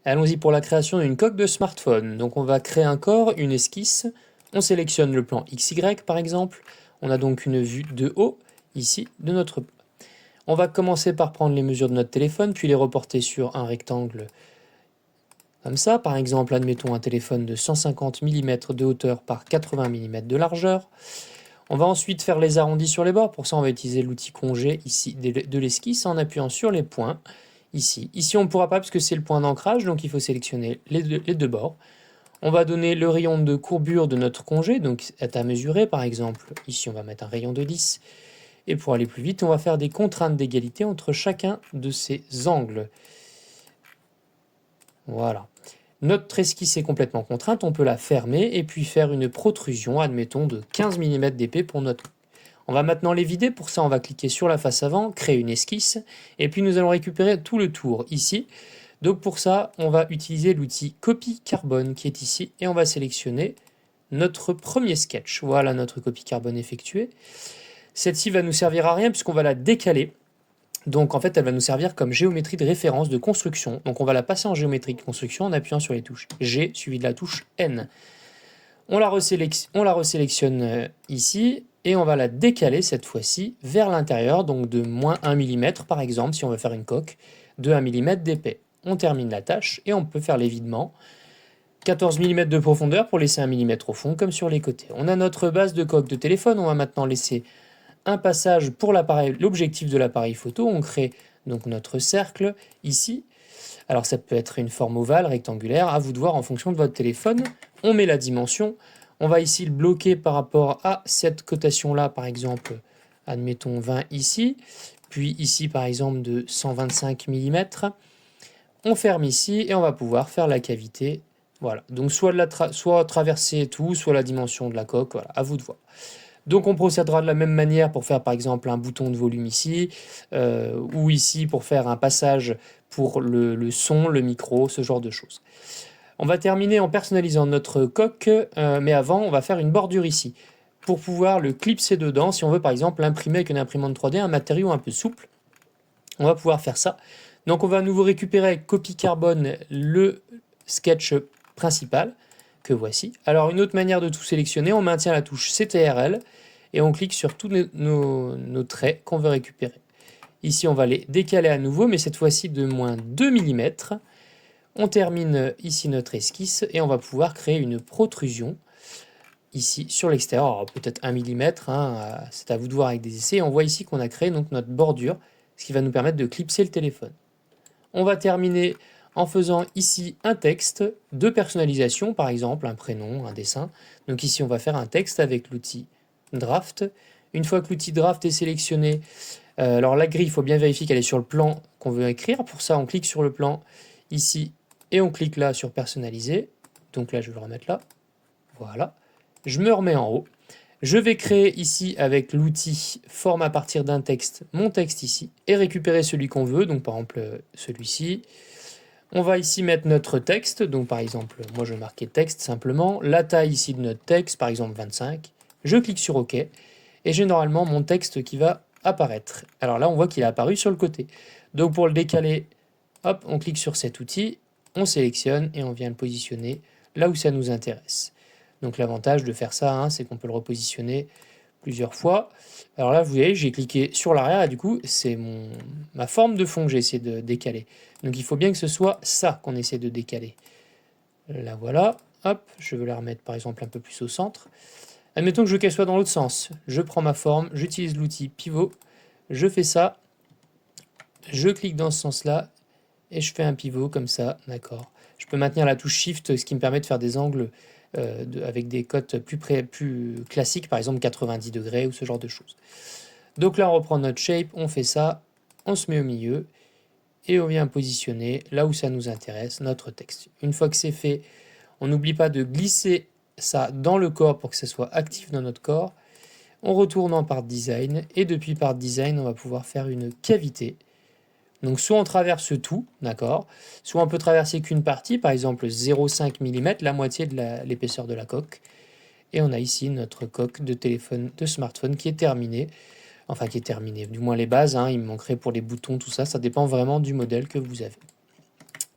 Allons-y pour la création d'une coque de smartphone. Donc on va créer un corps, une esquisse. On sélectionne le plan XY par exemple. On a donc une vue de haut ici de notre... On va commencer par prendre les mesures de notre téléphone, puis les reporter sur un rectangle comme ça. Par exemple, admettons un téléphone de 150 mm de hauteur par 80 mm de largeur. On va ensuite faire les arrondis sur les bords. Pour ça, on va utiliser l'outil congé ici de l'esquisse en appuyant sur les points. Ici, on ne pourra pas parce que c'est le point d'ancrage, donc il faut sélectionner les deux bords. On va donner le rayon de courbure de notre congé, donc est à mesurer. Par exemple, ici, on va mettre un rayon de 10. Et pour aller plus vite, on va faire des contraintes d'égalité entre chacun de ces angles. Voilà. Notre esquisse est complètement contrainte, on peut la fermer et puis faire une protrusion, admettons, de 15 mm d'épais pour notre... On va maintenant les vider, pour ça on va cliquer sur la face avant, créer une esquisse, et puis nous allons récupérer tout le tour ici. Donc pour ça, on va utiliser l'outil copie carbone qui est ici, et on va sélectionner notre premier sketch. Voilà notre copie carbone effectuée. Celle-ci va nous servir à rien puisqu'on va la décaler. Donc en fait, elle va nous servir comme géométrie de référence de construction. Donc on va la passer en géométrie de construction en appuyant sur les touches G suivi de la touche N. On la resélectionne ici et on va la décaler cette fois-ci vers l'intérieur, donc de moins 1 mm par exemple, si on veut faire une coque, de 1 mm d'épais. On termine la tâche et on peut faire l'évidement. 14 mm de profondeur pour laisser 1 mm au fond, comme sur les côtés. On a notre base de coque de téléphone, on va maintenant laisser un passage pour l'objectif de l'appareil photo. On crée donc notre cercle ici. Alors ça peut être une forme ovale, rectangulaire, à vous de voir en fonction de votre téléphone. On met la dimension. On va ici le bloquer par rapport à cette cotation-là, par exemple, admettons 20 ici. Puis ici, par exemple, de 125 mm. On ferme ici et on va pouvoir faire la cavité. Voilà, donc soit traverser tout, soit la dimension de la coque, voilà, à vous de voir. Donc on procédera de la même manière pour faire par exemple un bouton de volume ici, ou ici pour faire un passage pour le son, le micro, ce genre de choses. On va terminer en personnalisant notre coque, mais avant on va faire une bordure ici, pour pouvoir le clipser dedans si on veut par exemple imprimer avec une imprimante 3D un matériau un peu souple. On va pouvoir faire ça. Donc on va à nouveau récupérer avec copie carbone le sketch principal, que voici. Alors une autre manière de tout sélectionner, on maintient la touche CTRL et on clique sur tous nos traits qu'on veut récupérer. Ici on va les décaler à nouveau, mais cette fois-ci de moins 2 mm. On termine ici notre esquisse et on va pouvoir créer une protrusion ici sur l'extérieur, peut-être 1 mm, hein, c'est à vous de voir avec des essais. On voit ici qu'on a créé donc notre bordure, ce qui va nous permettre de clipser le téléphone. On va terminer en faisant ici un texte de personnalisation, par exemple un prénom, un dessin. Donc ici on va faire un texte avec l'outil Draft. Une fois que l'outil Draft est sélectionné, alors la grille, il faut bien vérifier qu'elle est sur le plan qu'on veut écrire. Pour ça, on clique sur le plan ici et on clique là sur personnaliser. Donc là, je vais le remettre là. Voilà. Je me remets en haut. Je vais créer ici avec l'outil forme à partir d'un texte, mon texte ici, et récupérer celui qu'on veut, donc par exemple celui-ci. On va ici mettre notre texte, donc par exemple, moi je vais marquer texte simplement, la taille ici de notre texte, par exemple 25. Je clique sur OK, et j'ai normalement mon texte qui va apparaître. Alors là, on voit qu'il est apparu sur le côté. Donc pour le décaler, hop, on clique sur cet outil, on sélectionne et on vient le positionner là où ça nous intéresse. Donc l'avantage de faire ça, c'est qu'on peut le repositionner plusieurs fois. Alors là, vous voyez, j'ai cliqué sur l'arrière et du coup, c'est ma forme de fond que j'ai essayé de décaler. Donc il faut bien que ce soit ça qu'on essaie de décaler. Là, voilà. Hop, je veux la remettre par exemple un peu plus au centre. Admettons que je veux qu'elle soit dans l'autre sens. Je prends ma forme, j'utilise l'outil pivot, je fais ça, je clique dans ce sens-là et je fais un pivot comme ça, d'accord. Je peux maintenir la touche Shift, ce qui me permet de faire des angles avec des cotes plus classiques, par exemple 90 degrés ou ce genre de choses. Donc là, on reprend notre shape, on fait ça, on se met au milieu et on vient positionner là où ça nous intéresse, notre texte. Une fois que c'est fait, on n'oublie pas de glisser ça dans le corps pour que ça soit actif dans notre corps. On retourne en Part Design et depuis Part Design, on va pouvoir faire une cavité. Donc soit on traverse tout, d'accord, soit on peut traverser qu'une partie, par exemple 0,5 mm, la moitié de l'épaisseur de la coque. Et on a ici notre coque de téléphone, de smartphone qui est terminée. Enfin qui est terminée, du moins les bases, il me manquerait pour les boutons, tout ça, ça dépend vraiment du modèle que vous avez.